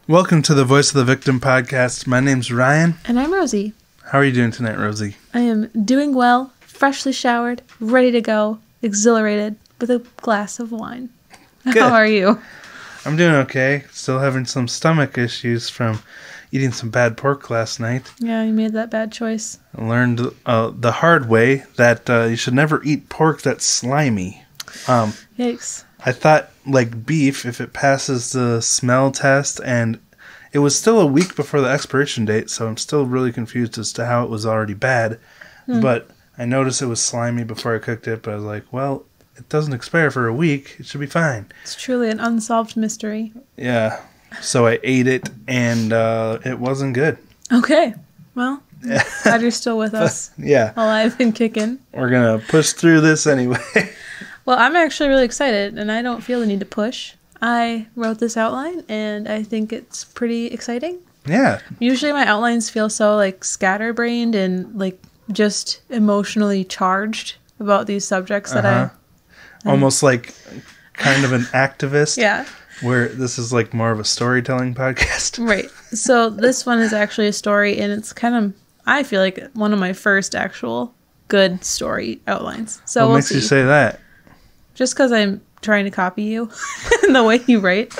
Welcome to the Voice of the Victim podcast. My name's Ryan. And I'm Rosie. How are you doing tonight, Rosie? I am doing well, freshly showered, ready to go, exhilarated, with a glass of wine. Good. How are you? I'm doing okay. Still having some stomach issues from eating some bad pork last night. Yeah, you made that bad choice. I learned the hard way that you should never eat pork that's slimy. Yikes. I thought, like beef, if it passes the smell test, and it was still a week before the expiration date, so I'm still really confused as to how it was already bad. But I noticed it was slimy before I cooked it, but I was like, well, it doesn't expire for a week. It should be fine. It's truly an unsolved mystery. Yeah. So I ate it, and it wasn't good. Okay. Well, glad you're still with us. Yeah. Alive and kicking. We're going to push through this anyway. Well, I'm actually really excited, and I don't feel the need to push. I wrote this outline, and I think it's pretty exciting. Yeah. Usually my outlines feel so, like, scatterbrained and, like, just emotionally charged about these subjects that I... Almost like kind of an activist. Yeah. Where this is, like, more of a storytelling podcast. Right. So this one is actually a story, and it's kind of, I feel like, one of my first actual good story outlines. So What we'll makes see. you say that? Just because I'm trying to copy you in the way you write.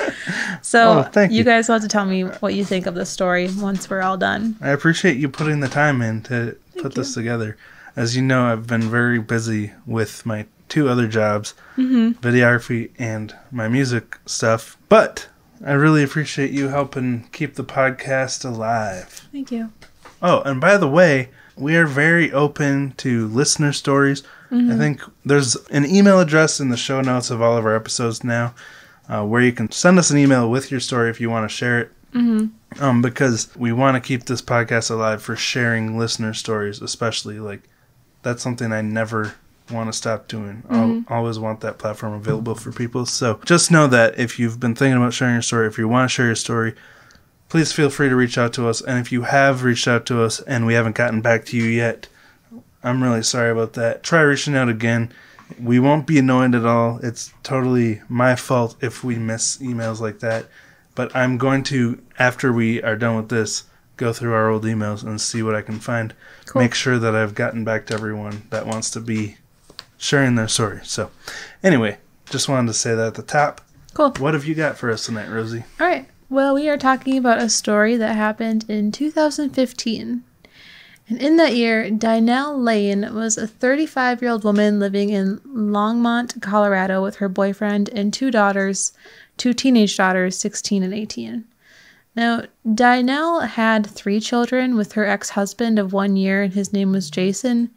So thank you. You guys will have to tell me what you think of the story once we're all done. I appreciate you putting the time in to put this together. As you know, I've been very busy with my two other jobs, videography and my music stuff. But I really appreciate you helping keep the podcast alive. Thank you. Oh, and by the way, we are very open to listener stories. I think there's an email address in the show notes of all of our episodes now where you can send us an email with your story if you want to share it. Because we want to keep this podcast alive for sharing listener stories, especially. Like, that's something I never want to stop doing. I'll always want that platform available for people. So just know that if you've been thinking about sharing your story, if you want to share your story, please feel free to reach out to us. And if you have reached out to us and we haven't gotten back to you yet, I'm really sorry about that. Try reaching out again. We won't be annoyed at all. It's totally my fault if we miss emails like that. But I'm going to, after we are done with this, go through our old emails and see what I can find. Cool. Make sure that I've gotten back to everyone that wants to be sharing their story. So anyway, just wanted to say that at the top. Cool. What have you got for us tonight, Rosie? All right. Well, we are talking about a story that happened in 2015. And in that year, Dynel Lane was a 35-year-old woman living in Longmont, Colorado with her boyfriend and two teenage daughters, 16 and 18. Now, Dynel had 3 children with her ex-husband of 1 year, and his name was Jason.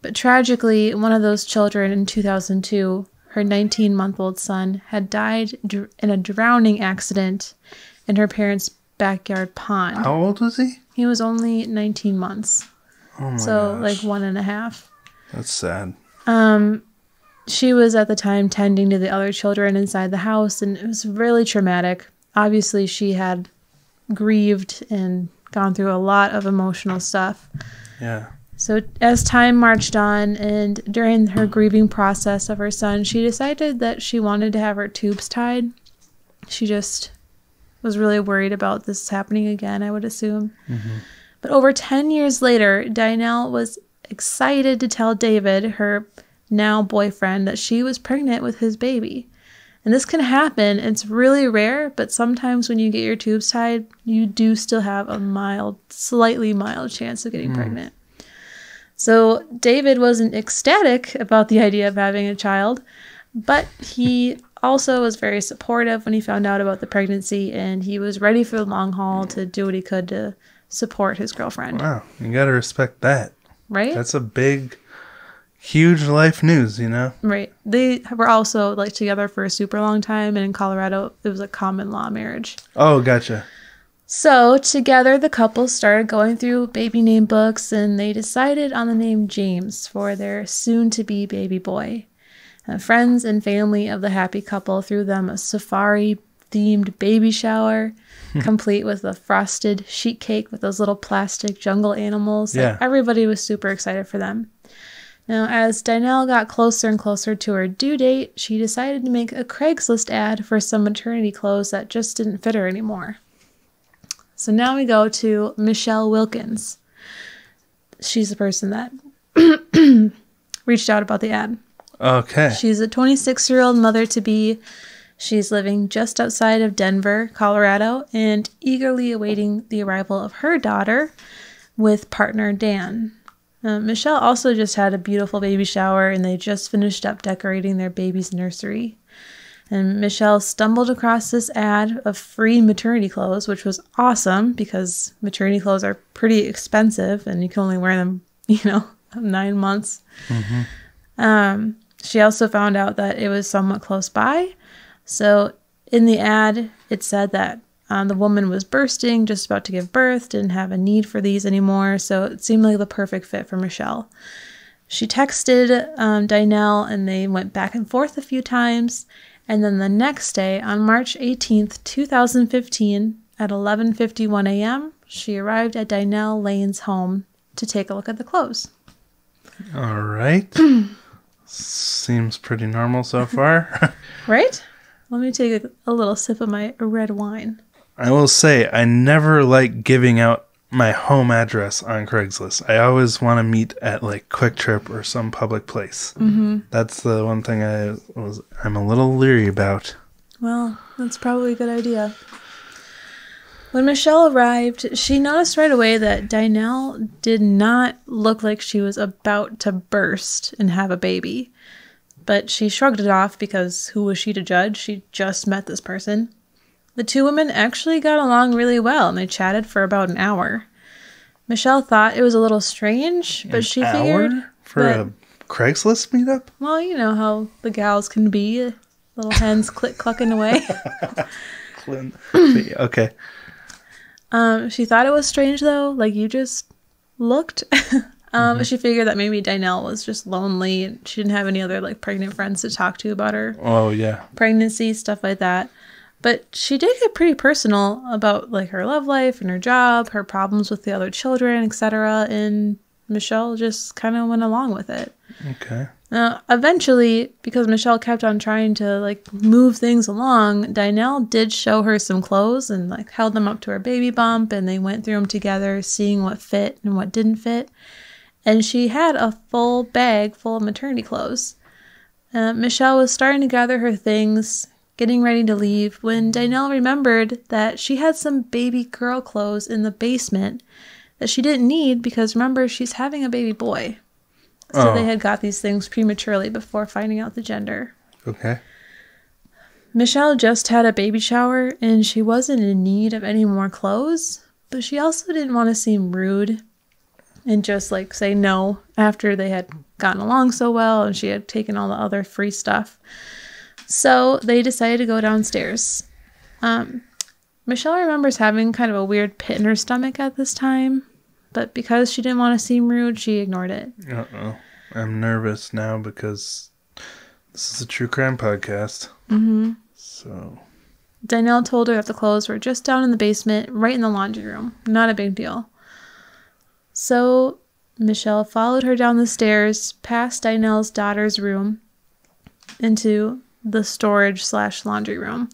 But tragically, one of those children in 2002, her 19-month-old son, had died in a drowning accident in her parents' backyard pond. How old was he? He was only 19 months. Oh my So, gosh. like 1.5. That's sad. She was at the time tending to the other children inside the house, and it was really traumatic. Obviously, she had grieved and gone through a lot of emotional stuff. Yeah. So as time marched on, and during her grieving process of her son, she decided that she wanted to have her tubes tied. She just was really worried about this happening again, I would assume. But over 10 years later, Dynel was excited to tell David, her now boyfriend, that she was pregnant with his baby. And this can happen. It's really rare, but sometimes when you get your tubes tied, you do still have a slightly mild chance of getting pregnant. So David wasn't ecstatic about the idea of having a child, but he also was very supportive when he found out about the pregnancy, and he was ready for the long haul to do what he could to support his girlfriend. Wow. You got to respect that. Right? That's a big, huge life news, you know? Right. They were also like together for a super long time, and in Colorado, it was a common law marriage. Oh, gotcha. So together, the couple started going through baby name books, and they decided on the name James for their soon-to-be baby boy. Friends and family of the happy couple threw them a safari-themed baby shower, complete with a frosted sheet cake with those little plastic jungle animals. Yeah. Like, everybody was super excited for them. Now, as Dynel got closer and closer to her due date, she decided to make a Craigslist ad for some maternity clothes that just didn't fit her anymore. So now we go to Michelle Wilkins. She's the person that reached out about the ad. Okay. She's a 26-year-old mother-to-be. She's living just outside of Denver, Colorado, and eagerly awaiting the arrival of her daughter with partner Dan. Michelle also just had a beautiful baby shower, and they just finished up decorating their baby's nursery. And Michelle stumbled across this ad of free maternity clothes, which was awesome because maternity clothes are pretty expensive and you can only wear them, 9 months. Mm-hmm. She also found out that it was somewhat close by. So in the ad, it said that the woman was bursting, just about to give birth, didn't have a need for these anymore. So it seemed like the perfect fit for Michelle. She texted Dynel and they went back and forth a few times. And then the next day, on March 18th, 2015, at 11:51 a.m., she arrived at Dynel Lane's home to take a look at the clothes. All right. Seems pretty normal so far. Right? Let me take a little sip of my red wine. I will say, I never like giving out my home address on Craigslist. I always want to meet at like Quick Trip or some public place. Mm-hmm. That's the one thing I'm a little leery about. Well, that's probably a good idea. When Michelle arrived, she noticed right away that Dynel did not look like she was about to burst and have a baby. But she shrugged it off because who was she to judge? She just met this person. The two women actually got along really well, and they chatted for about an hour. Michelle thought it was a little strange, but she figured... For a Craigslist meetup? Well, you know how the gals can be. Little hens click-clucking away. Okay. She thought it was strange, though. Like, you just looked. She figured that maybe Dynel was just lonely, and she didn't have any other, like, pregnant friends to talk to about her pregnancy, stuff like that. But she did get pretty personal about like her love life and her job, her problems with the other children, etc. And Michelle just kind of went along with it. Okay. Eventually, because Michelle kept on trying to like move things along, Dynel did show her some clothes and like held them up to her baby bump, and they went through them together, seeing what fit and what didn't fit. And she had a full bag full of maternity clothes. Michelle was starting to gather her things, getting ready to leave, when Dynel remembered that she had some baby girl clothes in the basement that she didn't need because, remember, she's having a baby boy. So they had got these things prematurely before finding out the gender. Okay. Michelle just had a baby shower, and she wasn't in need of any more clothes, but she also didn't want to seem rude and just, like, say no after they had gotten along so well and she had taken all the other free stuff. So they decided to go downstairs. Michelle remembers having kind of a weird pit in her stomach at this time, but because she didn't want to seem rude, she ignored it. Uh-oh. I'm nervous now because this is a true crime podcast. Mm-hmm. So Dynel told her that the clothes were just down in the basement, right in the laundry room. Not a big deal. So Michelle followed her down the stairs, past Dynel's daughter's room, into the storage/laundry room.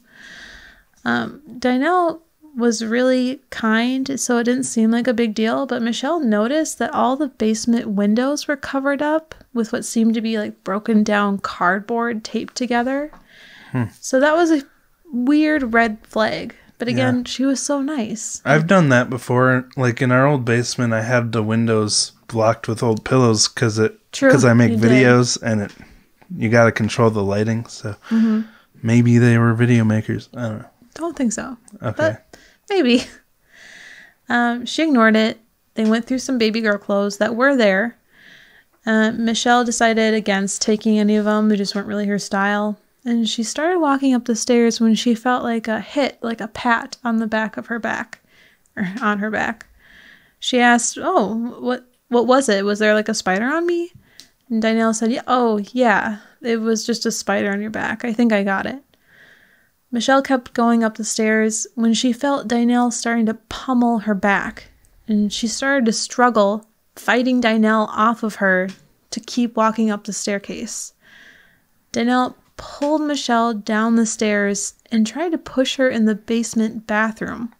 Dynel was really kind, so it didn't seem like a big deal, but Michelle noticed that all the basement windows were covered up with what seemed to be like broken down cardboard taped together. So that was a weird red flag. But again, she was so nice. I've done that before. Like in our old basement, I had the windows blocked with old pillows because I make videos and you got to control the lighting. So maybe they were video makers. I don't know. Don't think so. Okay. But maybe. She ignored it. They went through some baby girl clothes that were there. Michelle decided against taking any of them. They just weren't really her style. And she started walking up the stairs when she felt like a hit, like a pat on the back of her back, or on her back. She asked, "Oh, what was it? Was there like a spider on me?" And Dynel said, yeah, it was just a spider on your back. I think I got it." Michelle kept going up the stairs when she felt Dynel starting to pummel her back, and she started to struggle, fighting Dynel off of her to keep walking up the staircase. Dynel pulled Michelle down the stairs and tried to push her in the basement bathroom.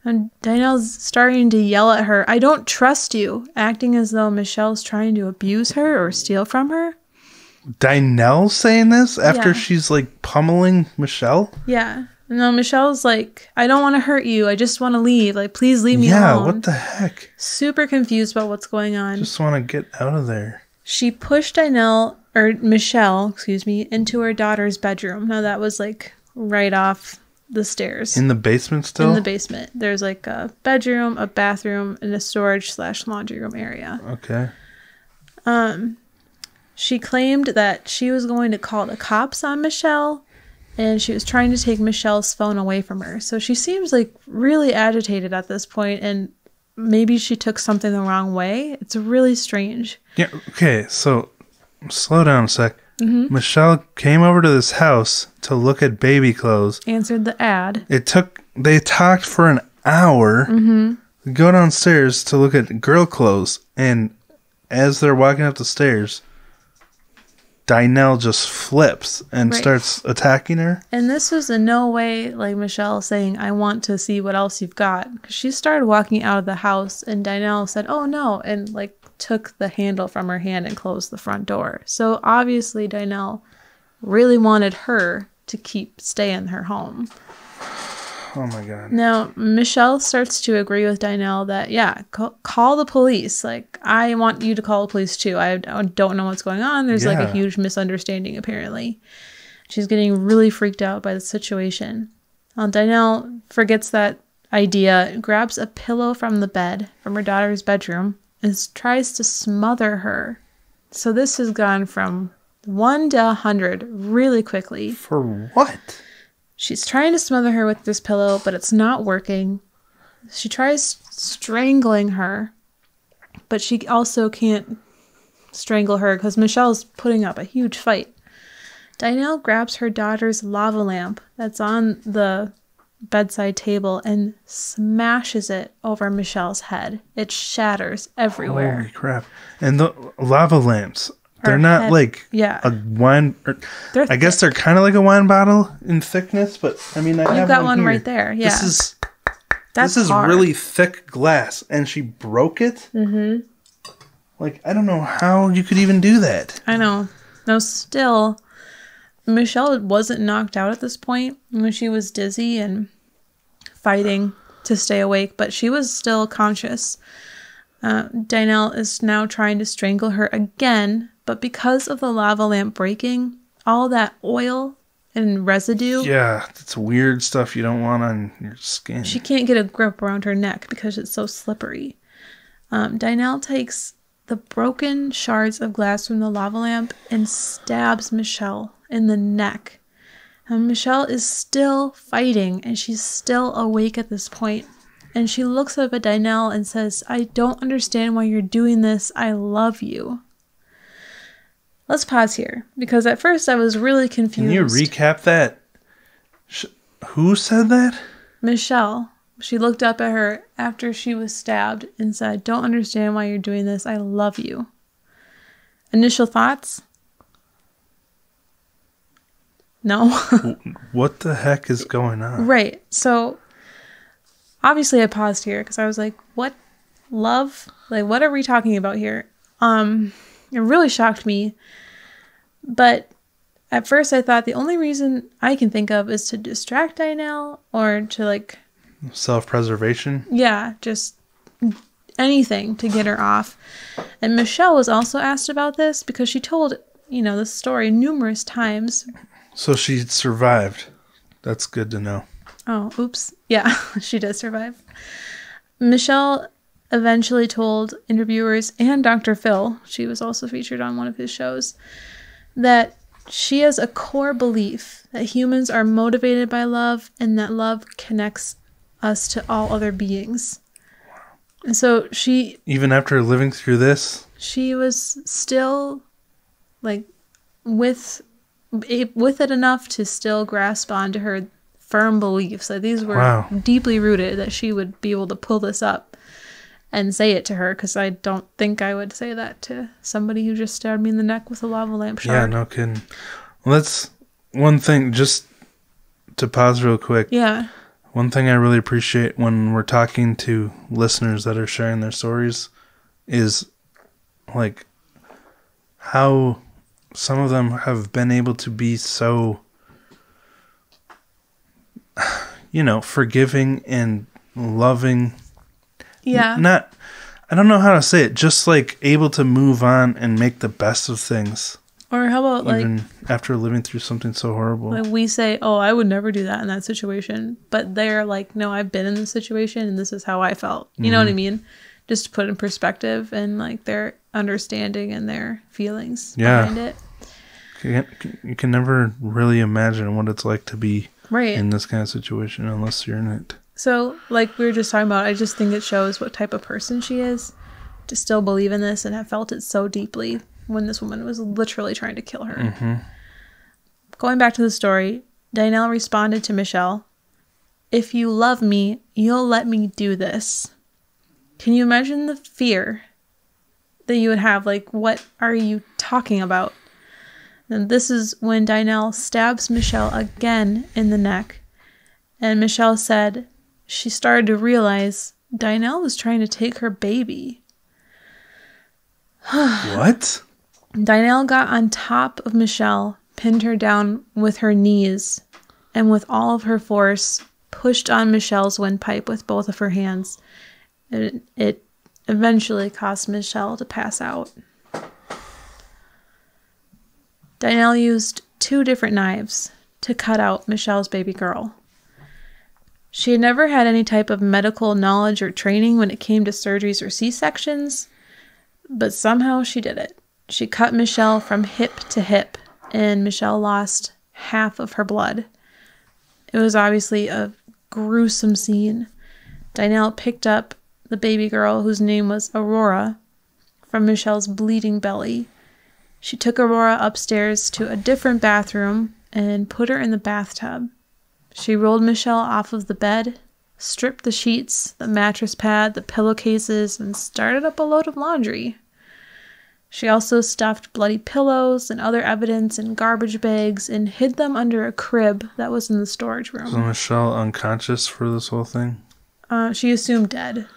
And Dynel's starting to yell at her, "I don't trust you," acting as though Michelle's trying to abuse her or steal from her. Dynel saying this after Yeah. she's like pummeling Michelle? Yeah. No, Michelle's like, "I don't want to hurt you. I just want to leave. Like, please leave me alone." Yeah, what the heck? Super confused about what's going on. Just want to get out of there. She pushed Michelle, into her daughter's bedroom. Now that was like right off the stairs. In the basement still? In the basement. There's like a bedroom, a bathroom, and a storage/laundry room area. Okay. She claimed that she was going to call the cops on Michelle, and she was trying to take Michelle's phone away from her. So she seems like really agitated at this point, and maybe she took something the wrong way. It's really strange. Yeah, okay, so slow down a sec. Mm-hmm. Michelle came over to this house to look at baby clothes. Answered the ad. They talked for an hour, Mm-hmm. go downstairs to look at girl clothes, and as they're walking up the stairs, Dynel just flips and starts attacking her. And this was in no way like Michelle saying, "I want to see what else you've got." Because she started walking out of the house, and Dynel said, "Oh no," and like took the handle from her hand and closed the front door. So obviously Dynel really wanted her to stay in her home. Oh my god. Now, Michelle starts to agree with Dynel that, yeah, call the police. Like, I want you to call the police too. I don't know what's going on. There's like a huge misunderstanding, apparently. She's getting really freaked out by the situation. Dynel forgets that idea, grabs a pillow from the bed, from her daughter's bedroom, and tries to smother her. So this has gone from 1 to 100 really quickly. For what? She's trying to smother her with this pillow, but it's not working. She tries strangling her, but she also can't strangle her because Michelle's putting up a huge fight. Dynel grabs her daughter's lava lamp that's on the bedside table and smashes it over Michelle's head. It shatters everywhere. Holy crap. And the lava lamps, they're not like a wine... I guess they're kind of like a wine bottle in thickness, but I mean, You've got one right there. Yeah. This is really thick glass, and she broke it? Mm-hmm. Like, I don't know how you could even do that. I know. No, still, Michelle wasn't knocked out at this point. When she was dizzy and fighting to stay awake, but she was still conscious. Dynel is now trying to strangle her again, but because of the lava lamp breaking, all that oil and residue... Yeah, it's weird stuff you don't want on your skin. She can't get a grip around her neck because it's so slippery. Dynel takes the broken shards of glass from the lava lamp and stabs Michelle in the neck. And Michelle is still fighting, and she's still awake at this point. And she looks up at Dynel and says, "I don't understand why you're doing this. I love you." Let's pause here, because at first I was really confused. Can you recap that? Who said that? Michelle. She looked up at her after she was stabbed and said, "I don't understand why you're doing this. I love you." Initial thoughts? No. What the heck is going on? Right. So, obviously I paused here because I was like, what? Love? Like, what are we talking about here? It really shocked me. But at first I thought the only reason I can think of is to distract Dynel or to like... Self-preservation? Yeah, just anything to get her off. And Michelle was also asked about this because she told, this story numerous times. So she survived. That's good to know. Oh, oops. Yeah, she does survive. Michelle eventually told interviewers and Dr. Phil, she was also featured on one of his shows, that she has a core belief that humans are motivated by love and that love connects us to all other beings. And so she... Even after living through this? She was still, like, with it enough to still grasp onto her firm beliefs. That these were deeply rooted, that she would be able to pull this up and say it to her, because I don't think I would say that to somebody who just stabbed me in the neck with a lava lamp shard. Yeah, no kidding. Well, that's one thing, just to pause real quick. Yeah. One thing I really appreciate when we're talking to listeners that are sharing their stories is like how some of them have been able to be so, forgiving and loving. Yeah. I don't know how to say it, just like able to move on and make the best of things. Or how about even after living through something so horrible. Like we say, oh, I would never do that in that situation. But they're like, no, I've been in this situation and this is how I felt. You know what I mean? Just to put in perspective and like their understanding and their feelings behind it. You can never really imagine what it's like to be right in this kind of situation unless you're in it. So like we were just talking about, I just think it shows what type of person she is to still believe in this and have felt it so deeply when this woman was literally trying to kill her. Going back to the story, Dynel responded to Michelle, "If you love me, you'll let me do this." Can you imagine the fear that you would have? Like, what are you talking about? And this is when Dynel stabs Michelle again in the neck. And Michelle said she started to realize Dynel was trying to take her baby. What? Dynel got on top of Michelle, pinned her down with her knees, and with all of her force, pushed on Michelle's windpipe with both of her hands. It eventually caused Michelle to pass out. Dynel used 2 different knives to cut out Michelle's baby girl. She had never had any type of medical knowledge or training when it came to surgeries or C-sections, but somehow she did it. She cut Michelle from hip to hip, and Michelle lost half of her blood. It was obviously a gruesome scene. Dynel picked up the baby girl, whose name was Aurora, from Michelle's bleeding belly. She took Aurora upstairs to a different bathroom and put her in the bathtub. She rolled Michelle off of the bed, stripped the sheets, the mattress pad, the pillowcases, and started up a load of laundry. She also stuffed bloody pillows and other evidence in garbage bags and hid them under a crib that was in the storage room. Was Michelle unconscious for this whole thing? She assumed dead.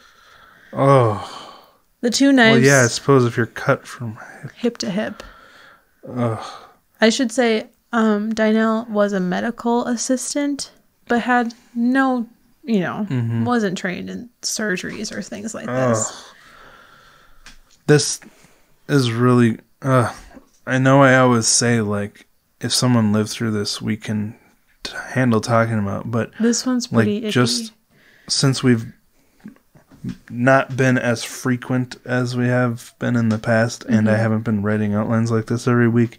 Oh. The 2 knives... Well, yeah, I suppose if you're cut from... hip to hip. Ugh. I should say Dynel was a medical assistant, but had no, wasn't trained in surgeries or things like this. This is really... I know I always say, like, if someone lived through this, we can handle talking about, but... This one's pretty icky. Just since we've not been as frequent as we have been in the past, and I haven't been writing outlines like this every week,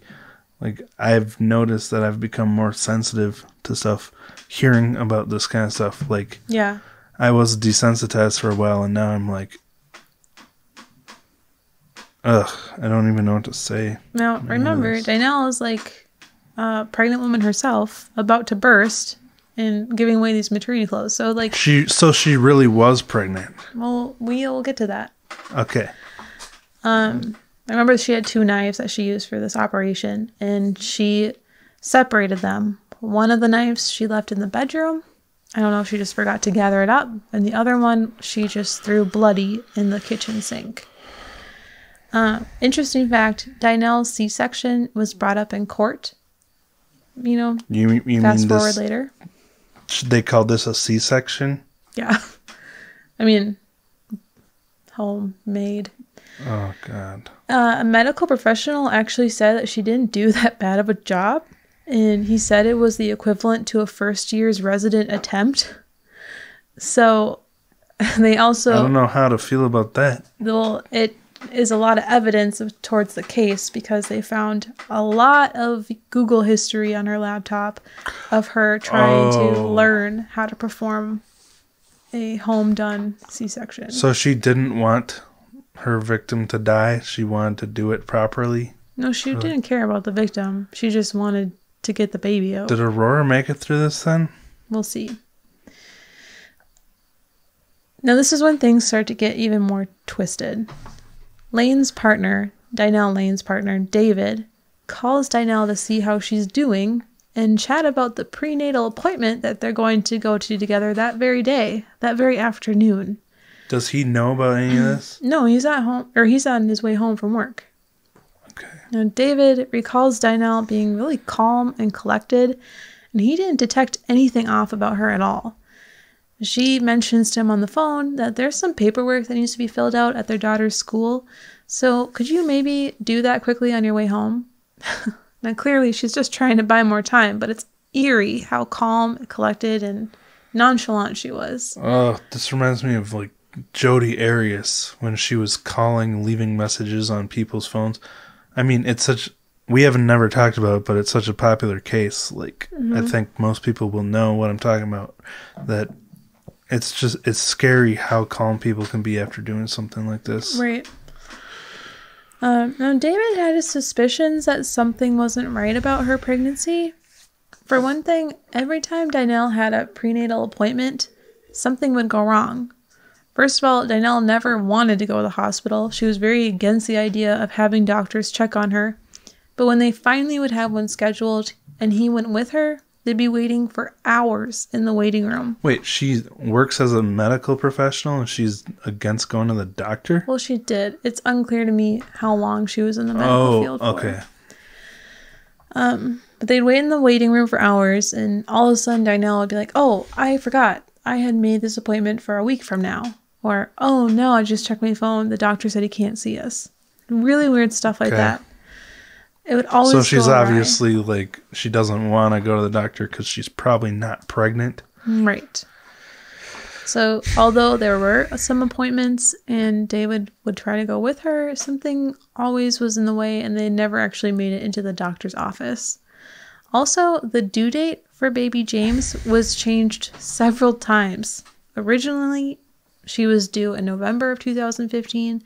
like, I've noticed that I've become more sensitive to stuff, hearing about this kind of stuff. Like, yeah, I was desensitized for a while, and now I'm like, I don't even know what to say. Now, remember, Dynel is like a pregnant woman herself, about to burst, and giving away these maternity clothes. So, like... she really was pregnant. Well, we'll get to that. Okay. I remember she had 2 knives that she used for this operation, and she separated them. One of the knives she left in the bedroom. I don't know if she just forgot to gather it up. And the other one she just threw bloody in the kitchen sink. Interesting fact, Dynel's C-section was brought up in court. You fast forward later. They called this a C-section? Yeah. I mean, homemade. Oh, God. A medical professional actually said that she didn't do that bad of a job. And he said it was the equivalent to a first year's resident attempt. So they also... I don't know how to feel about that. Well, it is a lot of evidence towards the case because they found a lot of Google history on her laptop of her trying to learn how to perform a home-done C-section. So she didn't want her victim to die? She wanted to do it properly? No, she didn't care about the victim. She just wanted to get the baby out. Did Aurora make it through this then? We'll see. Now, this is when things start to get even more twisted. Dynel Lane's partner, David, calls Dynel to see how she's doing and chat about the prenatal appointment that they're going to go to together that very day, that very afternoon. Does he know about any of this? No, he's at home, or he's on his way home from work. Okay. Now, David recalls Dynel being really calm and collected, and he didn't detect anything off about her at all. She mentions to him on the phone that there's some paperwork that needs to be filled out at their daughter's school, so could you maybe do that quickly on your way home? Now, clearly, she's just trying to buy more time, but it's eerie how calm, collected, and nonchalant she was. Oh, this reminds me of, like, Jodi Arias when she was calling, leaving messages on people's phones. I mean, it's such... We haven't never talked about it, but it's such a popular case. Like, I think most people will know what I'm talking about. That it's scary how calm people can be after doing something like this. Right. Now, David had his suspicions that something wasn't right about her pregnancy. For one thing, every time Dynel had a prenatal appointment, something would go wrong. First of all, Dynel never wanted to go to the hospital. She was very against the idea of having doctors check on her. But when they finally would have one scheduled and he went with her, they'd be waiting for hours in the waiting room. Wait, she works as a medical professional and she's against going to the doctor? Well, she did. It's unclear to me how long she was in the medical field for. Okay. But they'd wait in the waiting room for hours, and all of a sudden Dynel would be like, oh, I forgot. I had made this appointment for a week from now. Or, oh, no, I just checked my phone. The doctor said he can't see us. Really weird stuff like that. It would always So she's go awry. obviously, like, she doesn't want to go to the doctor because she's probably not pregnant. Right. So, although there were some appointments and David would try to go with her, something always was in the way and they never actually made it into the doctor's office. Also, the due date for baby James was changed several times. Originally, she was due in November of 2015.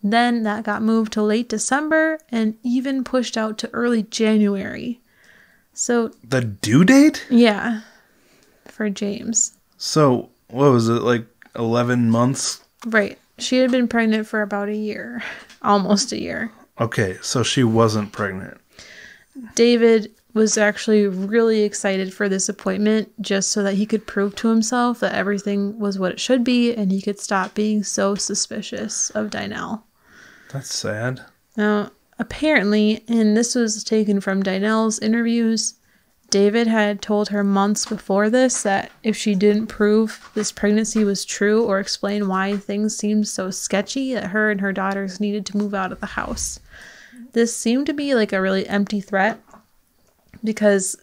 Then that got moved to late December and even pushed out to early January. So The due date? yeah, for James. So, what was it, like 11 months? Right. She had been pregnant for about a year. Almost a year. Okay, so she wasn't pregnant. David was actually really excited for this appointment just so that he could prove to himself that everything was what it should be and he could stop being so suspicious of Dynel. That's sad. Now, apparently, and this was taken from Dynel's interviews, David had told her months before this that if she didn't prove this pregnancy was true or explain why things seemed so sketchy, that her and her daughters needed to move out of the house. This seemed to be like a really empty threat because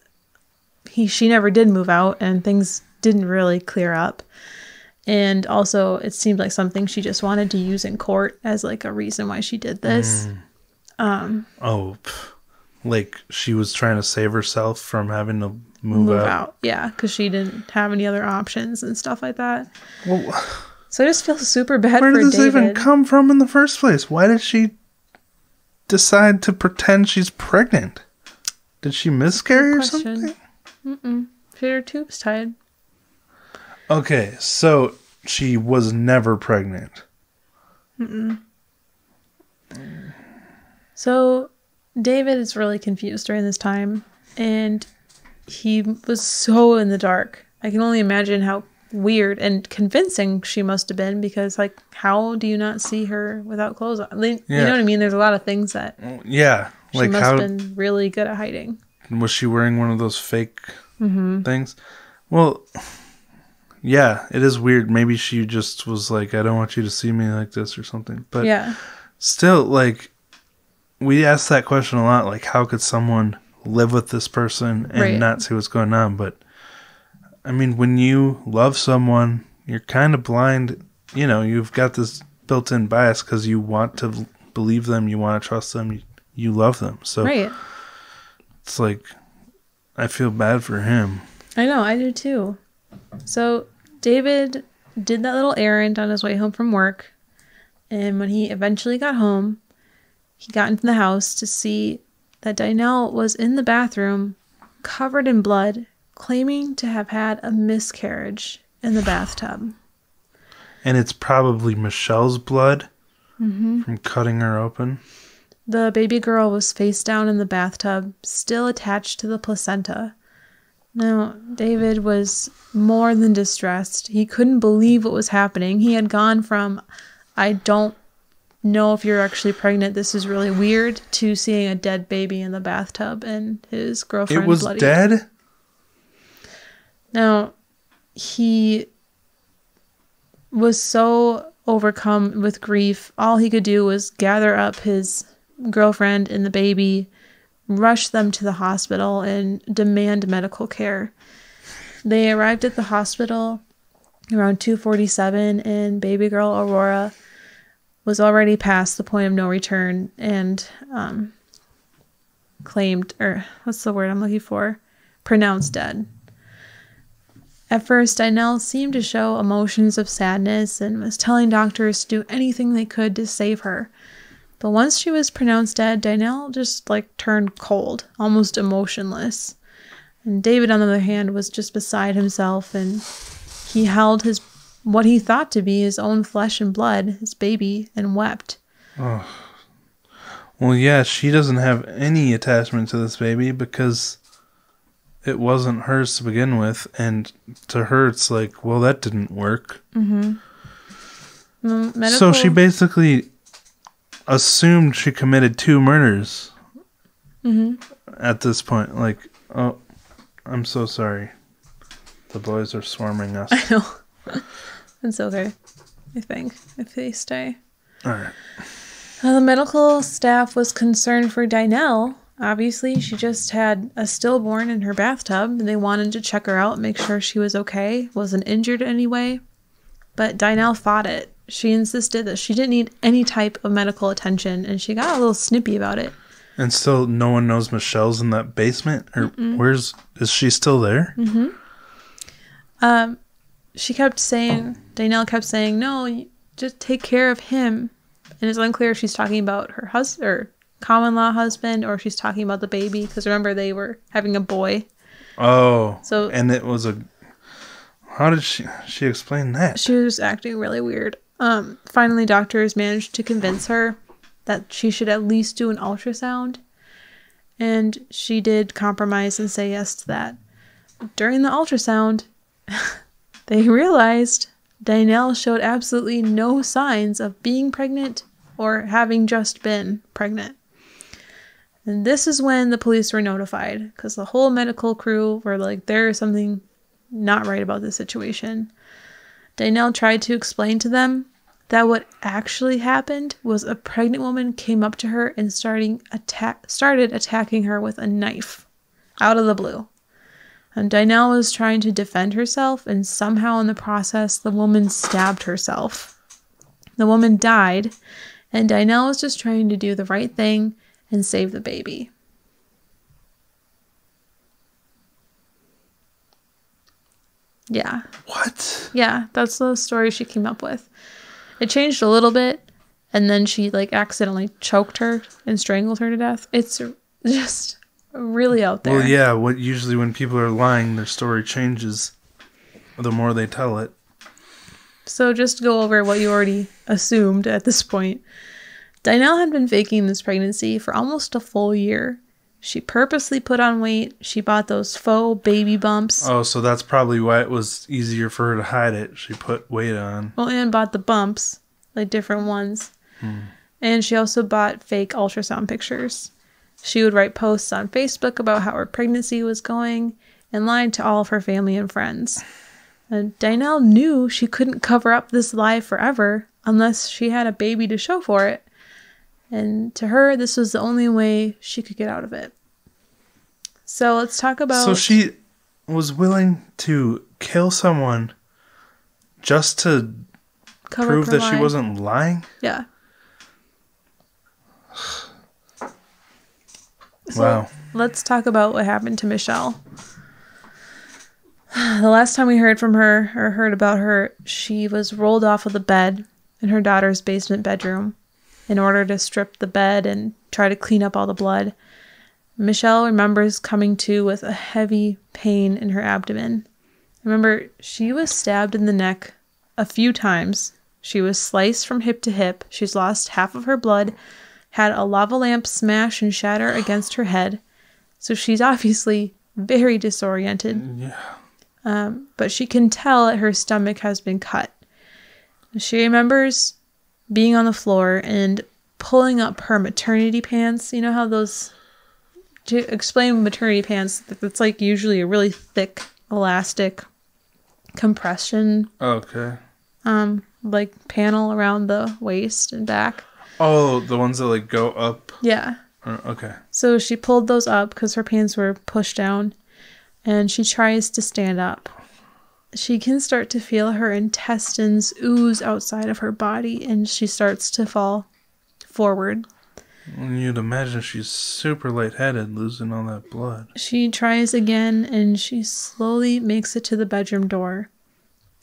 she never did move out and things didn't really clear up. And also, it seemed like something she just wanted to use in court as like a reason why she did this. Like she was trying to save herself from having to move out. Yeah, because she didn't have any other options and stuff like that. Well, so I just feel super bad for David. Where did this even David. come from in the first place? Why did she decide to pretend she's pregnant? Did she miscarry or something? She had her tubes tied. Okay, so she was never pregnant. So David is really confused during this time, and he was so in the dark. I can only imagine how weird and convincing she must have been, because like, how do you not see her without clothes on? You know what I mean? There's a lot of things that she must have been really good at hiding. Was she wearing one of those fake things? Well, yeah, it is weird. Maybe she just was like, I don't want you to see me like this or something. But still, like, we ask that question a lot. Like, how could someone live with this person and not see what's going on? But, I mean, when you love someone, you're kind of blind. You know, you've got this built-in bias because you want to believe them. You want to trust them. You love them. So it's like, I feel bad for him. I know, I do too. So David did that little errand on his way home from work. And when he eventually got home, he got into the house to see that Dynel was in the bathroom, covered in blood, claiming to have had a miscarriage in the bathtub. And it's probably Michelle's blood from cutting her open. The baby girl was face down in the bathtub, still attached to the placenta. Now, David was more than distressed. He couldn't believe what was happening. He had gone from, I don't know if you're actually pregnant, this is really weird, to seeing a dead baby in the bathtub and his girlfriend It was bloodied. dead? Now, he was so overcome with grief. All he could do was gather up his girlfriend and the baby, rush them to the hospital, and demand medical care. They arrived at the hospital around 2:47, and baby girl Aurora was already past the point of no return and claimed, or what's the word I'm looking for? Pronounced dead. At first, Dynel seemed to show emotions of sadness and was telling doctors to do anything they could to save her. But once she was pronounced dead, Dynel just turned cold, almost emotionless. And David, on the other hand, was just beside himself, and he held what he thought to be his own flesh and blood, his baby, and wept. Oh. Well, yeah, she doesn't have any attachment to this baby because it wasn't hers to begin with, and to her it's like, well, that didn't work. Mm-hmm. So she basically assumed she committed 2 murders at this point. Like, oh, I'm so sorry. The boys are swarming us. I know. It's okay, I think, if they stay. All right. The medical staff was concerned for Dynel. Obviously, she just had a stillborn in her bathtub, and they wanted to check her out, make sure she was okay, wasn't injured in any way. But Dynel fought it. She insisted that she didn't need any type of medical attention, and she got a little snippy about it. And still, no one knows Michelle's in that basement? Or is she still there? Mm-hmm. Dynel kept saying, no, just take care of him. And it's unclear if she's talking about her husband, or common-law husband, or if she's talking about the baby, because remember, they were having a boy. Oh. So, and it was how did she explain that? She was acting really weird. Finally, doctors managed to convince her that she should at least do an ultrasound, and she did compromise and say yes to that. During the ultrasound, they realized Dynel showed absolutely no signs of being pregnant or having just been pregnant. And this is when the police were notified, because the whole medical crew were like, there is something not right about this situation. Dynel tried to explain to them that what actually happened was a pregnant woman came up to her and started attacking her with a knife out of the blue. And Dynel was trying to defend herself, and somehow in the process, the woman stabbed herself. The woman died, and Dynel was just trying to do the right thing and save the baby. Yeah. What? Yeah, that's the story she came up with. It changed a little bit, and then she accidentally choked her and strangled her to death. It's just really out there. Well, yeah, usually when people are lying, their story changes the more they tell it. So just to go over what you already assumed at this point. Dynel had been faking this pregnancy for almost a full year. She purposely put on weight. She bought those faux baby bumps. Oh, so that's probably why it was easier for her to hide it. She put weight on. Well, and bought the bumps, different ones. And she also bought fake ultrasound pictures. She would write posts on Facebook about how her pregnancy was going and lied to all of her family and friends. And Dynel knew she couldn't cover up this lie forever unless she had a baby to show for it. And to her, this was the only way she could get out of it. So let's talk about... So she was willing to kill someone just to prove that she wasn't lying? Yeah. So wow. Let's talk about what happened to Michelle. The last time we heard from her, or heard about her, she was rolled off of the bed in her daughter's basement bedroom in order to strip the bed and try to clean up all the blood. Michelle remembers coming to with a heavy pain in her abdomen. Remember, she was stabbed in the neck a few times. She was sliced from hip to hip. She's lost half of her blood, had a lava lamp smash and shatter against her head. So she's obviously very disoriented. Yeah. But she can tell that her stomach has been cut. She remembers being on the floor and pulling up her maternity pants. You know how those... To explain maternity pants, it's like usually a really thick, elastic compression. Okay. Like panel around the waist and back. Oh, the ones that like go up. Yeah. Okay. So she pulled those up because her pants were pushed down, and she tries to stand up. She can start to feel her intestines ooze outside of her body, and she starts to fall forward. You'd imagine she's super lightheaded, losing all that blood. She tries again, and she slowly makes it to the bedroom door.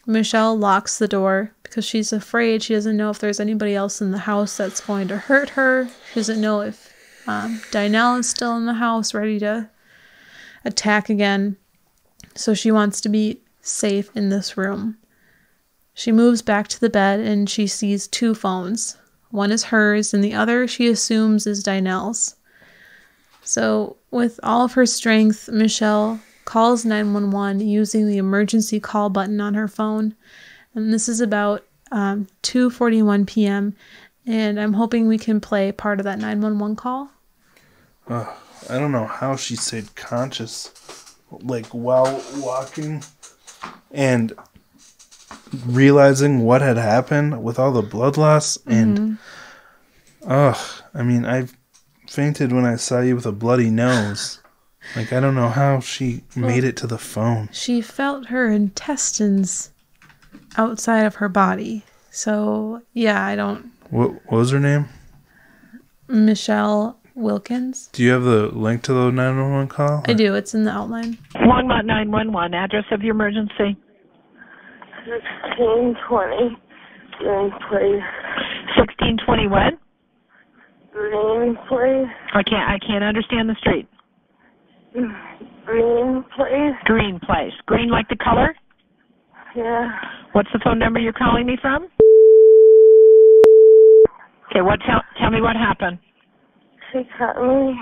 Michelle locks the door because she's afraid. She doesn't know if there's anybody else in the house that's going to hurt her. She doesn't know if Dynel is still in the house, ready to attack again. So she wants to be safe in this room. She moves back to the bed, and she sees 2 phones. One is hers, and the other she assumes is Dynel's. So, with all of her strength, Michelle calls 911 using the emergency call button on her phone. And this is about 2:41 p.m., and I'm hoping we can play part of that 911 call. I don't know how she stayed conscious, like, while walking and realizing what had happened with all the blood loss. And I mean, I fainted when I saw you with a bloody nose. Like, I don't know how she made it to the phone. She felt her intestines outside of her body. So yeah, I don't... What was her name? Michelle Wilkins. Do you have the link to the 911 call? I do. It's in the outline. Longmont 911. Address of the emergency. 1620 Green Place. 1620 what? Green Place. I can't understand the street. Green Place. Green Place. Green like the color? Yeah. What's the phone number you're calling me from? Okay, tell me what happened. She cut me.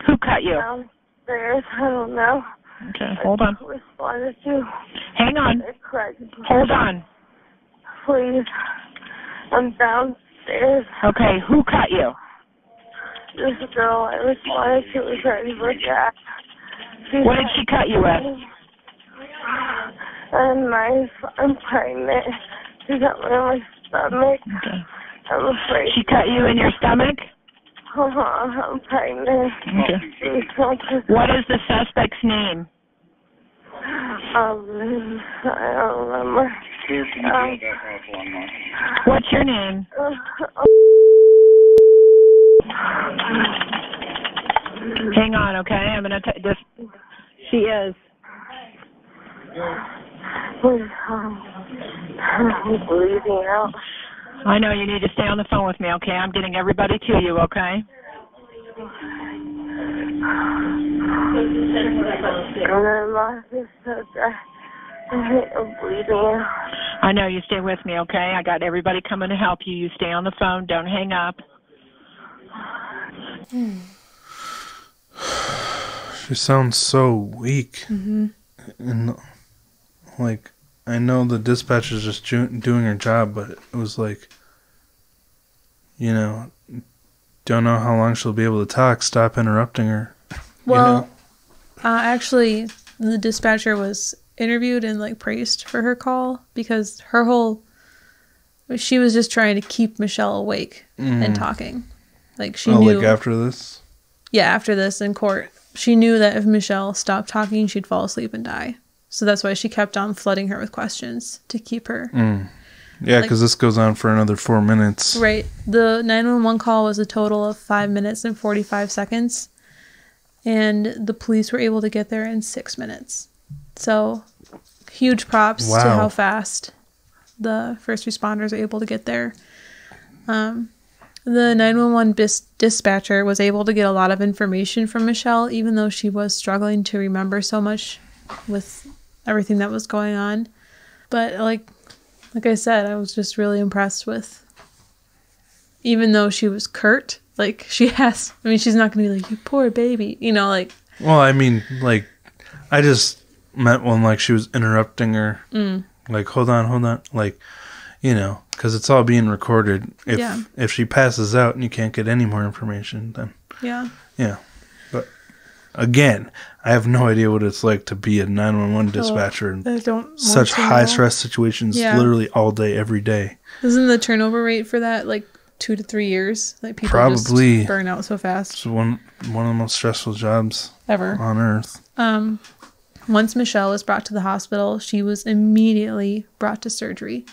Who cut you? Downstairs. I don't know. Okay, hold on. Responded to. Hang on. Hold on. Please. I'm downstairs. Okay, who cut you? This girl I responded to was ready for that. What did she cut you with? A knife. I'm pregnant. She cut me in my stomach. Okay. I'm afraid. She cut you in your stomach? I'm pregnant. Okay. What is the suspect's name? I don't remember. What's your name? Hang on, okay? I'm going to just... She is. I'm bleeding out. I know, you need to stay on the phone with me, okay? I'm getting everybody to you, okay? I'm bleeding out. I know, you stay with me, okay? I got everybody coming to help you. You stay on the phone. Don't hang up. She sounds so weak. Mm-hmm. And, like, I know the dispatcher's just doing her job, but it was like, you know, don't know how long she'll be able to talk. Stop interrupting her. Well, actually, the dispatcher was interviewed and, like, praised for her call because she was just trying to keep Michelle awake and talking. Like, she knew. Like after this? Yeah, after this in court. She knew that if Michelle stopped talking, she'd fall asleep and die. So that's why she kept on flooding her with questions to keep her. Yeah, because this goes on for another 4 minutes. Right. The 911 call was a total of 5 minutes and 45 seconds. And the police were able to get there in 6 minutes. So huge props to how fast the first responders were able to get there. The 911 dispatcher was able to get a lot of information from Michelle, even though she was struggling to remember so much with everything that was going on. But like I said, I was just really impressed with, even though she was curt Like, she has. I mean, she's not going to be like, you poor baby. You know, like. Well, I mean, like, I just meant when, like, she was interrupting her. Like, hold on. Like, you know, because it's all being recorded. If she passes out and you can't get any more information, then. Yeah. Yeah. But, again, I have no idea what it's like to be a 911 dispatcher in such high-stress situations literally all day, every day. Isn't the turnover rate for that, like, 2 to 3 years? Like, people probably just burn out so fast. It's one of the most stressful jobs ever on earth. Once Michelle was brought to the hospital, she was immediately brought to surgery.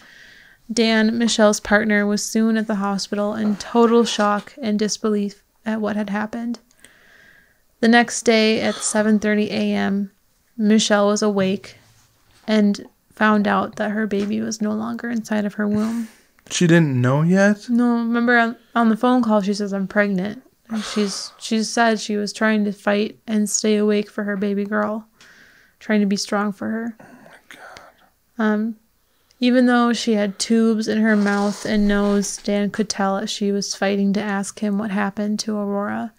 Dan, Michelle's partner, was soon at the hospital in total shock and disbelief at what had happened. The next day at 7:30 a.m., Michelle was awake and found out that her baby was no longer inside of her womb. She didn't know yet? No, remember on the phone call she says, I'm pregnant. And she said she was trying to fight and stay awake for her baby girl, trying to be strong for her. Oh my God. Even though she had tubes in her mouth and nose, Dan could tell that she was fighting to ask him what happened to Aurora.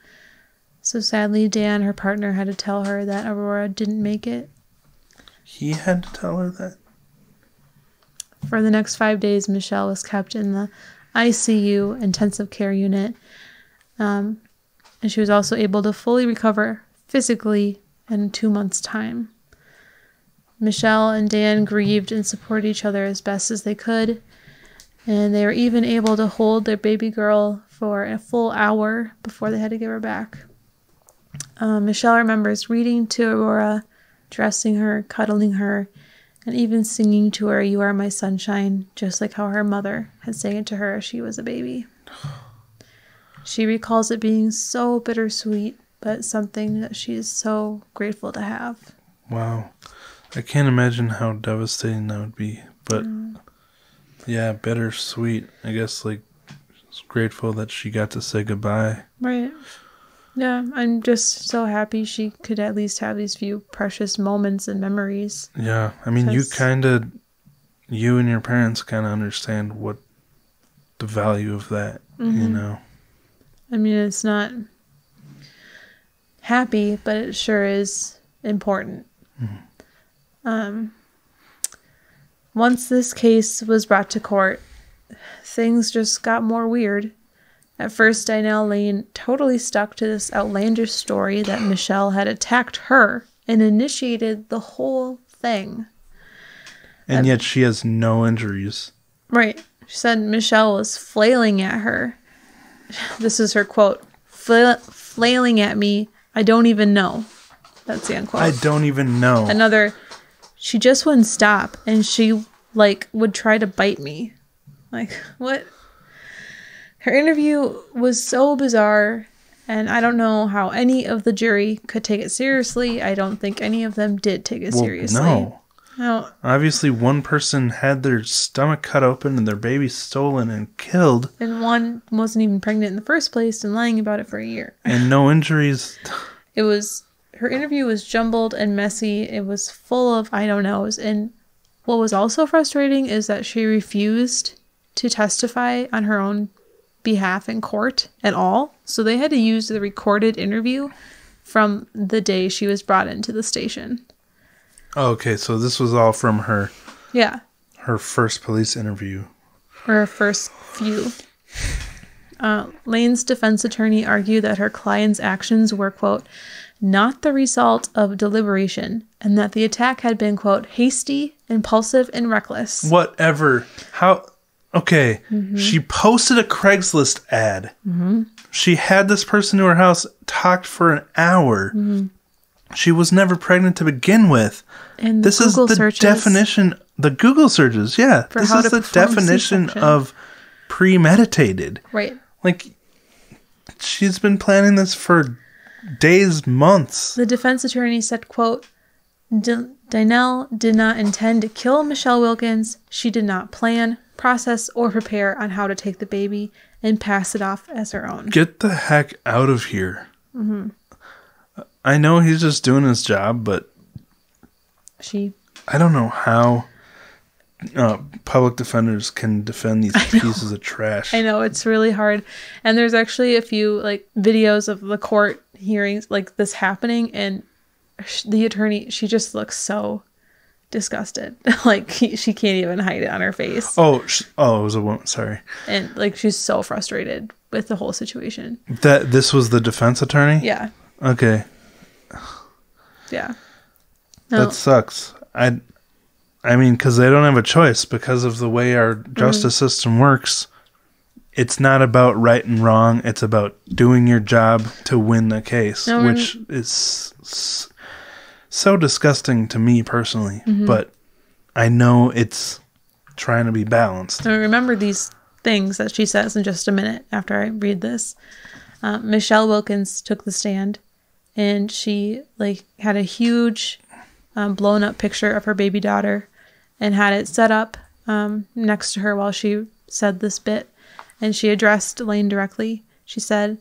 So sadly, Dan, her partner, had to tell her that Aurora didn't make it. He had to tell her that? For the next 5 days, Michelle was kept in the ICU, intensive care unit. And she was also able to fully recover physically in 2 months' time. Michelle and Dan grieved and supported each other as best as they could. And they were even able to hold their baby girl for a full hour before they had to give her back. Michelle remembers reading to Aurora, dressing her, cuddling her, and even singing to her, "You are my sunshine," just like how her mother had sang it to her as she was a baby. She recalls it being so bittersweet, but something that she is so grateful to have. Wow. I can't imagine how devastating that would be. But, yeah, bittersweet. I guess, like, grateful that she got to say goodbye. Right. Yeah, I'm just so happy she could at least have these few precious moments and memories. Yeah, I mean, you and your parents kind of understand what the value of that, you know. I mean, it's not happy, but it sure is important. Once this case was brought to court, things just got more weird. At first, Dynel Lane totally stuck to this outlandish story that Michelle had attacked her and initiated the whole thing. And yet she has no injuries. Right. She said Michelle was flailing at her. This is her quote. Flailing at me. I don't even know. That's the unquote. I don't even know. Another, she just wouldn't stop. And she, like, would try to bite me. Like, what? Her interview was so bizarre, and I don't know how any of the jury could take it seriously. I don't think any of them did take it seriously. No. Obviously, one person had their stomach cut open and their baby stolen and killed. And one wasn't even pregnant in the first place and lying about it for a year. And no injuries. Her interview was jumbled and messy. It was full of I don't knows. And what was also frustrating is that she refused to testify on her own behalf in court at all. So they had to use the recorded interview from the day she was brought into the station. Okay, so this was all from her. Yeah. Her first police interview. Or her first few. Lane's defense attorney argued that her client's actions were, quote, not the result of deliberation, and that the attack had been, quote, hasty, impulsive, and reckless. Whatever. How... Okay, She posted a Craigslist ad. She had this person to her house, talked for an hour. She was never pregnant to begin with. And this Google is the searches, definition. The Google searches, yeah. This is the definition of premeditated. Right. Like, she's been planning this for days, months. The defense attorney said, quote, Dynel did not intend to kill Michelle Wilkins. She did not plan, process, or prepare on how to take the baby and pass it off as her own. Get the heck out of here. I know he's just doing his job, but I don't know how public defenders can defend these pieces of trash. I know, it's really hard. And there's actually a few like videos of the court hearings like this happening, and the attorney, she just looks so disgusted. Like she can't even hide it on her face. It was a woman. Sorry. And like she's so frustrated with the whole situation. That this was the defense attorney? Yeah. Okay. Yeah. No. That sucks. I mean, because they don't have a choice because of the way our justice system works. It's not about right and wrong. It's about doing your job to win the case, which is so disgusting to me personally. But I know it's trying to be balanced. I remember these things that she says in just a minute after I read this. Michelle Wilkins took the stand, and she like had a huge blown up picture of her baby daughter and had it set up next to her while she said this bit. And she addressed Elaine directly. She said,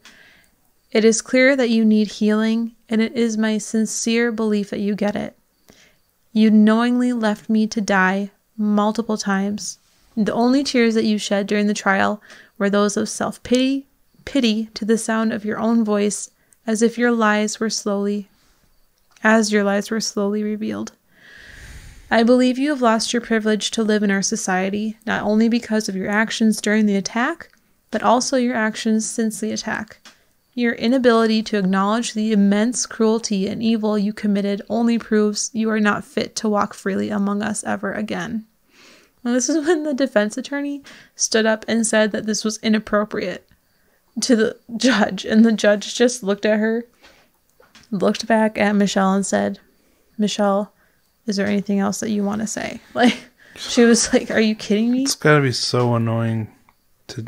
"It is clear that you need healing, and it is my sincere belief that you get it. You knowingly left me to die multiple times. The only tears that you shed during the trial were those of self-pity, pity to the sound of your own voice, as your lies were slowly revealed. I believe you have lost your privilege to live in our society, not only because of your actions during the attack, but also your actions since the attack. Your inability to acknowledge the immense cruelty and evil you committed only proves you are not fit to walk freely among us ever again." And this is when the defense attorney stood up and said that this was inappropriate to the judge. And the judge just looked at her, looked back at Michelle and said, "Michelle, is there anything else that you want to say?" Like, she was like, "Are you kidding me?" It's got to be so annoying to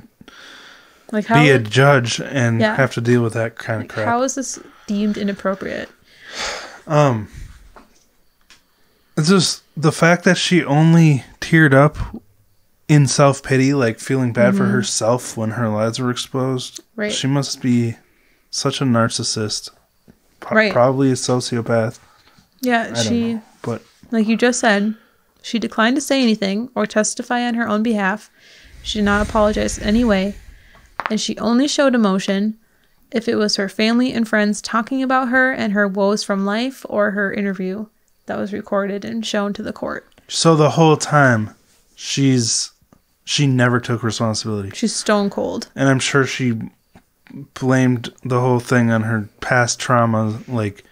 like be a judge and have to deal with that kind of crap. How is this deemed inappropriate? It's just the fact that she only teared up in self-pity, like feeling bad for herself when her lies were exposed. Right. She must be such a narcissist. Right. Probably a sociopath. Yeah, I don't know, but like you just said, she declined to say anything or testify on her own behalf. She did not apologize in any way, and she only showed emotion if it was her family and friends talking about her and her woes from life, or her interview that was recorded and shown to the court. So the whole time, she never took responsibility. She's stone cold. And I'm sure she blamed the whole thing on her past trauma, like,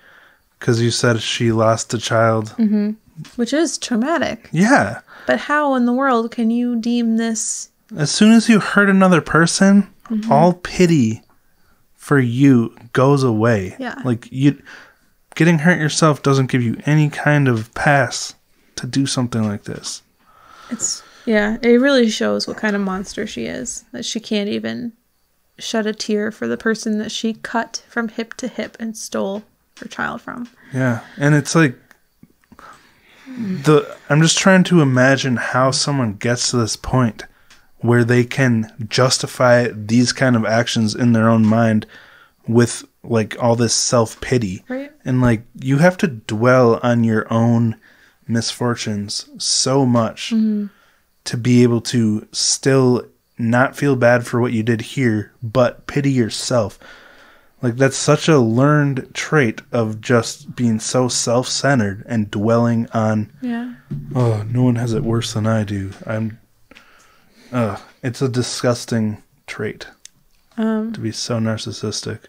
because you said she lost a child. Mm-hmm. Which is traumatic. Yeah. But how in the world can you deem this? As soon as you hurt another person, all pity for you goes away. Yeah. Like, getting hurt yourself doesn't give you any kind of pass to do something like this. It really shows what kind of monster she is, that she can't even shed a tear for the person that she cut from hip to hip and stole her child from. Yeah. And it's like, I'm just trying to imagine how someone gets to this point where they can justify these kind of actions in their own mind with like all this self-pity. Right. And like, you have to dwell on your own misfortunes so much to be able to still not feel bad for what you did here, but pity yourself. Like, that's such a learned trait of just being so self-centered and dwelling on, oh, no one has it worse than I do. It's a disgusting trait to be so narcissistic.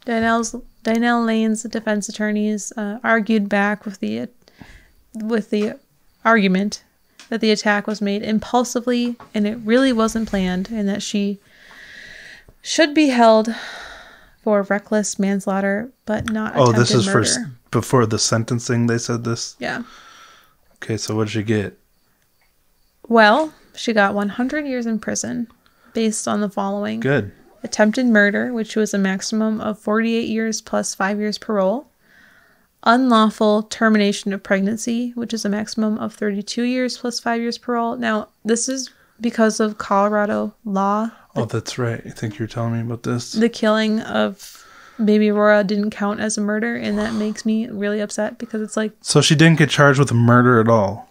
Dynel Lane's defense attorneys argued back with the argument that the attack was made impulsively and it really wasn't planned, and that she should be held for reckless manslaughter, but not attempted murder. Oh, this is first before the sentencing they said this? Yeah. Okay, so what did she get? Well, she got 100 years in prison based on the following. Good. Attempted murder, which was a maximum of 48 years plus 5 years parole. Unlawful termination of pregnancy, which is a maximum of 32 years plus 5 years parole. Now, this is because of Colorado law. Oh, that's right. I think you're telling me about this. The killing of baby Aurora didn't count as a murder, and that makes me really upset because it's like... So she didn't get charged with murder at all?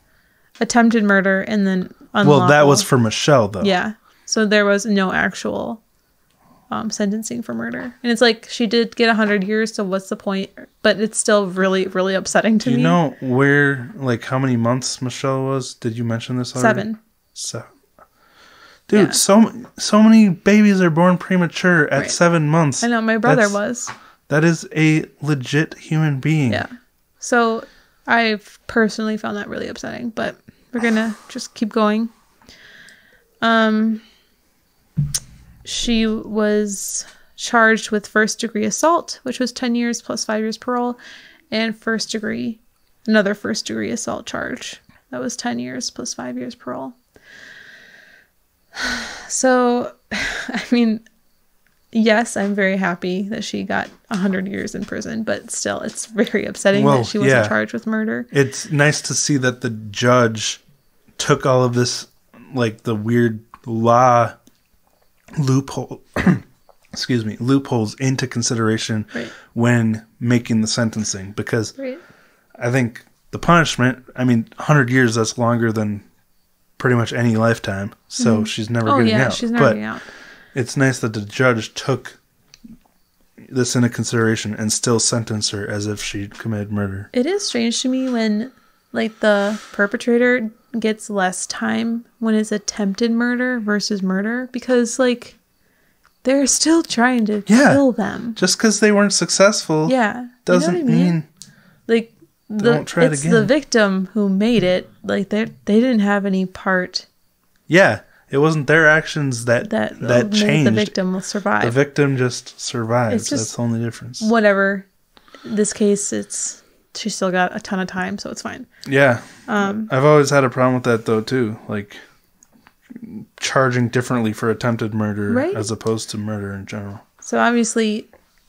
attempted murder and then unlawful. Well, that was for Michelle, though. Yeah. So there was no actual sentencing for murder. And it's like, she did get 100 years, so what's the point? But it's still really, really upsetting to me. Do you know where, like, how many months Michelle was? Did you mention this already? 7. Dude, yeah. so many babies are born premature at 7 months. I know, my brother was. That is a legit human being. Yeah. So I've personally found that really upsetting, but we're going to just keep going. She was charged with first-degree assault, which was 10 years plus 5 years parole, and another first-degree assault charge. That was 10 years plus 5 years parole. So, I mean, yes, I'm very happy that she got 100 years in prison, but still, it's very upsetting that she wasn't charged with murder. It's nice to see that the judge took all of this, like, the weird law loopholes into consideration when making the sentencing, because I think the punishment, 100 years, that's longer than pretty much any lifetime, so she's never getting out. She's never getting out. It's nice that the judge took this into consideration and still sentenced her as if she committed murder. It is strange to me when, like, the perpetrator gets less time when it's attempted murder versus murder, because, like, they're still trying to kill them. Just because they weren't successful doesn't mean like don't try it again. It's the victim who made it. Like, they didn't have any part. Yeah, it wasn't their actions that changed. The victim will survive. The victim just survives. That's the only difference. Whatever. In this case, she still got a ton of time, so it's fine. Yeah. I've always had a problem with that, though, too. Like, charging differently for attempted murder as opposed to murder in general. So obviously,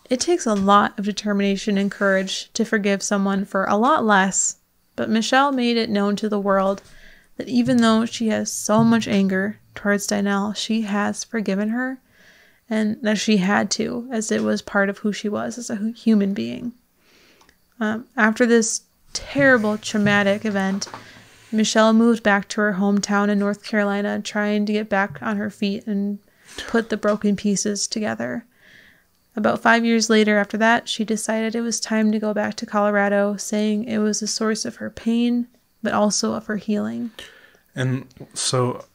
it takes a lot of determination and courage to forgive someone for a lot less. But Michelle made it known to the world that even though she has so much anger towards Dynel, she has forgiven her, and that she had to, as it was part of who she was as a human being. After this terrible, traumatic event, Michelle moved back to her hometown in North Carolina, trying to get back on her feet and put the broken pieces together. About 5 years later after that, she decided it was time to go back to Colorado, saying it was a source of her pain, but also of her healing. And so,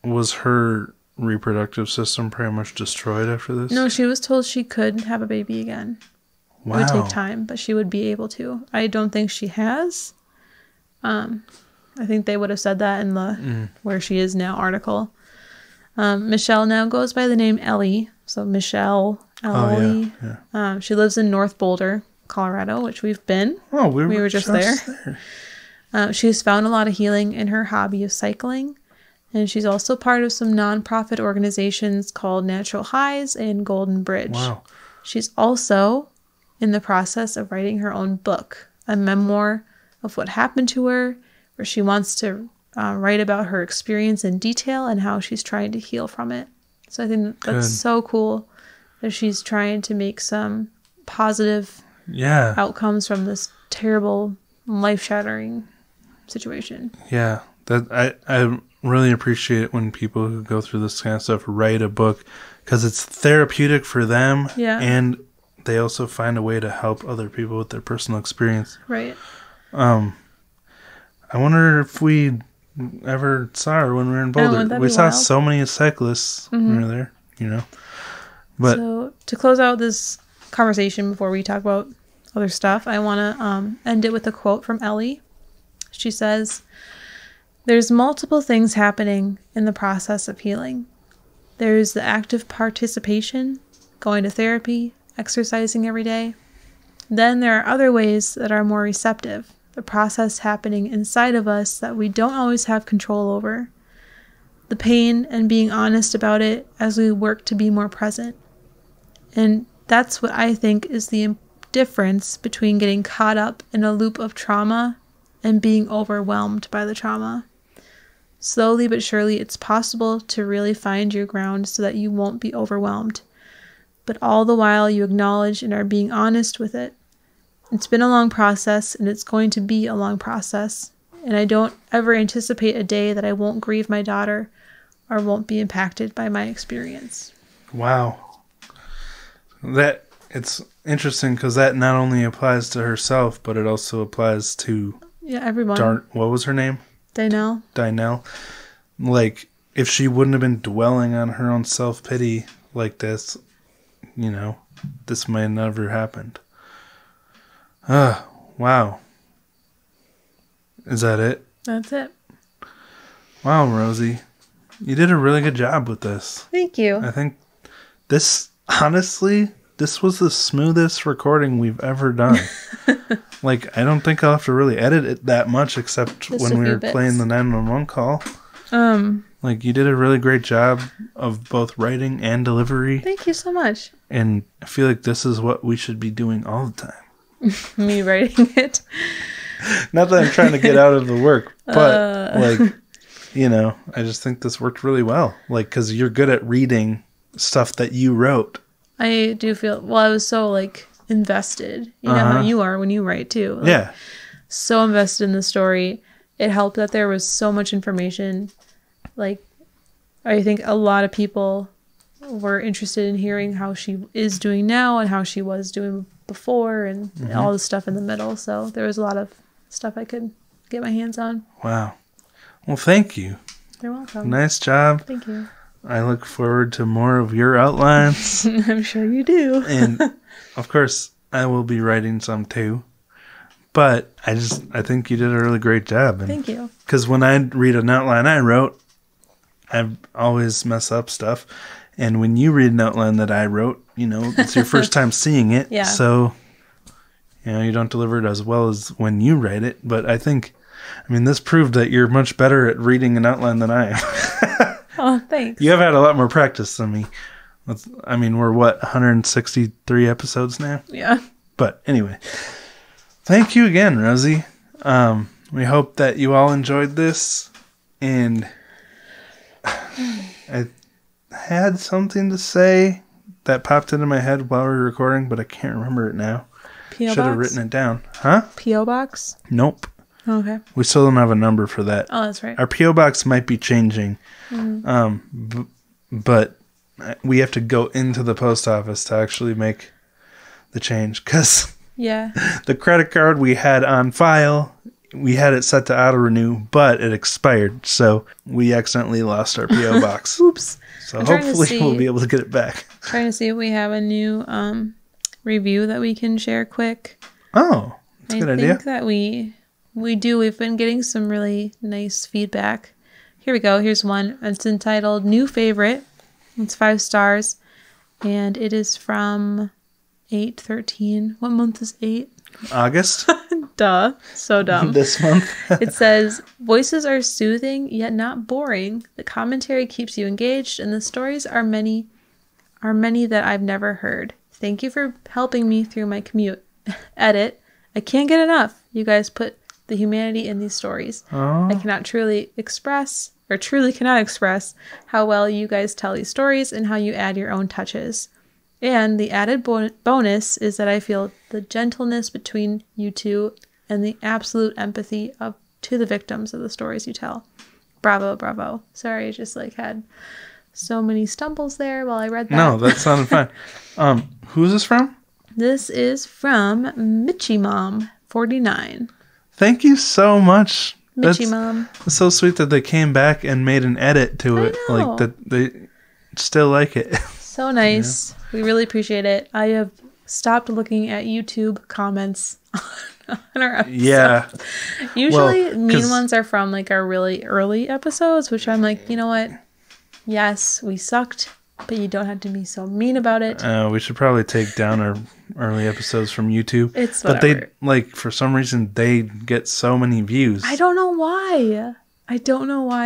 was her reproductive system pretty much destroyed after this? No, she was told she could have a baby again. Wow. It would take time, but she would be able to. I don't think she has. I think they would have said that in the Where She Is Now article. Michelle now goes by the name Ellie. So Michelle, Ellie. Oh, yeah. She lives in North Boulder, Colorado, which we've been. Oh, we were just there. She's found a lot of healing in her hobby of cycling. And she's also part of some nonprofit organizations called Natural Highs and Golden Bridge. Wow. She's also in the process of writing her own book, a memoir of what happened to her, where she wants to write about her experience in detail and how she's trying to heal from it. So I think that's so cool that she's trying to make some positive outcomes from this terrible, life-shattering situation. Yeah, that I really appreciate it when people who go through this kind of stuff write a book, because it's therapeutic for them, and they also find a way to help other people with their personal experience. Right. I wonder if we ever saw her when we were in Boulder. We saw so many cyclists when we were there, you know. But so to close out this conversation before we talk about other stuff, I want to end it with a quote from Ellie. She says, "There's multiple things happening in the process of healing. There's the active participation, going to therapy, exercising every day. Then there are other ways that are more receptive, the process happening inside of us that we don't always have control over. The pain and being honest about it as we work to be more present. And that's what I think is the difference between getting caught up in a loop of trauma and being overwhelmed by the trauma. Slowly but surely, it's possible to really find your ground so that you won't be overwhelmed. But all the while, you acknowledge and are being honest with it. It's been a long process, and it's going to be a long process. and I don't ever anticipate a day that I won't grieve my daughter or won't be impacted by my experience. Wow. That it's interesting because that not only applies to herself, but it also applies to everyone. What was her name? Dynel. Like, if she wouldn't have been dwelling on her own self-pity like this, this might have never happened. Wow. Is that it? That's it. Wow, Rosie. You did a really good job with this. Thank you. I think honestly, this was the smoothest recording we've ever done. Like, I don't think I'll have to really edit it that much except Just when a we few were bits. playing the 911 call. Like, you did a really great job of both writing and delivery. Thank you so much. And I feel like this is what we should be doing all the time. Me writing it. Not that I'm trying to get out of the work, but I just think this worked really well. Like, because you're good at reading stuff that you wrote. I do feel, I was so, invested. You know how you are when you write, too. Yeah. So invested in the story. It helped that there was so much information. I think a lot of people were interested in hearing how she is doing now and how she was doing before and all the stuff in the middle. So there was a lot of stuff I could get my hands on. Wow. Well, thank you. You're welcome. Nice job. Thank you. I look forward to more of your outlines. I'm sure you do. And, of course, I will be writing some too. But I think you did a really great job. Thank you. Because when I read an outline I wrote, I always mess up stuff. And when you read an outline that I wrote, it's your first time seeing it. Yeah. So, you don't deliver it as well as when you write it. But this proved that you're much better at reading an outline than I am. Oh, thanks. You have had a lot more practice than me. We're 163 episodes now? Yeah. But anyway, thank you again, Rosie. We hope that you all enjoyed this. And I had something to say that popped into my head while we were recording, but I can't remember it now. P.O. Should have box? written it down. Huh? P.O. box? Nope. Okay. We still don't have a number for that. Oh, that's right. Our P.O. box might be changing. But we have to go into the post office to actually make the change. Because the credit card we had on file, we had it set to auto-renew, but it expired. So we accidentally lost our P.O. box. Oops. So hopefully we'll be able to get it back. Trying to see if we have a new review that we can share quick. Oh, that's a good idea. I think that we do. We've been getting some really nice feedback. Here we go. Here's one. It's entitled New Favorite. It's 5 stars. And it is from 8/13. What month is 8? August. Duh. So dumb. This month. It says, voices are soothing yet not boring. The commentary keeps you engaged, and the stories are many that I've never heard. Thank you for helping me through my commute. Edit. I can't get enough. You guys put the humanity in these stories. I cannot truly cannot express how well you guys tell these stories and how you add your own touches. And the added bonus is that I feel the gentleness between you two and the absolute empathy to the victims of the stories you tell. Bravo, bravo. Sorry, I just had so many stumbles there while I read that. No, that sounded fine. Who's this from? This is from Mitchie Mom 49. Thank you so much. Mitchie Mom. It's so sweet that they came back and made an edit to it. I know. Like that they still like it. So nice. Yeah. We really appreciate it. I have stopped looking at YouTube comments on our episodes. Yeah. Usually mean ones are from our really early episodes, which I'm like, you know what? Yes, we sucked, but you don't have to be so mean about it. We should probably take down our early episodes from YouTube. It's whatever. But they, for some reason, they get so many views. I don't know why.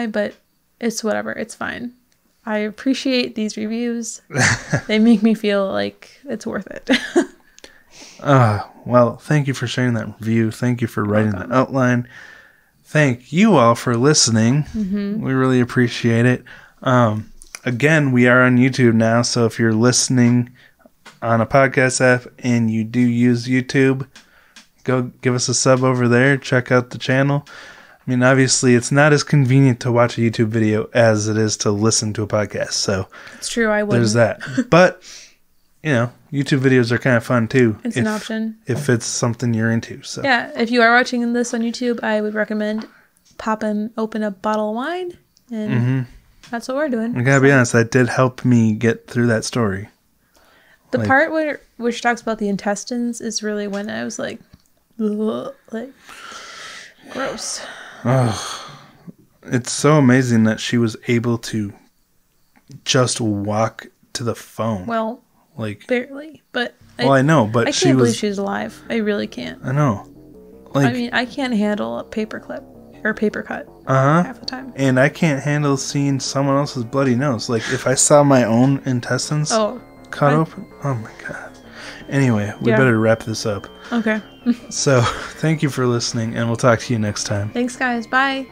But it's whatever. It's fine. I appreciate these reviews. They make me feel like it's worth it. Well, thank you for sharing that review. Thank you for writing that outline. Thank you all for listening. Mm-hmm. We really appreciate it. Again, we are on YouTube now, so if you're listening on a podcast app and you do use YouTube, go give us a sub over there. Check out the channel. I mean, obviously, it's not as convenient to watch a YouTube video as it is to listen to a podcast. So It's true, I wouldn't. there's that. But, YouTube videos are kind of fun too. It's an option. If it's something you're into. So Yeah, if you are watching this on YouTube, I would recommend open a bottle of wine, and that's what we're doing. I gotta be honest, that did help me get through that story. The part where she talks about the intestines is really when I was like, ugh, like gross. Oh, it's so amazing that she was able to just walk to the phone. Well, like barely, but I know, but I can't believe she's alive. I really can't. I know. I mean, I can't handle a paper clip or paper cut half the time. And I can't handle seeing someone else's bloody nose. Like if I saw my own intestines cut open, oh my god. Anyway, we better wrap this up. Okay. So, thank you for listening, and we'll talk to you next time. Thanks, guys. Bye.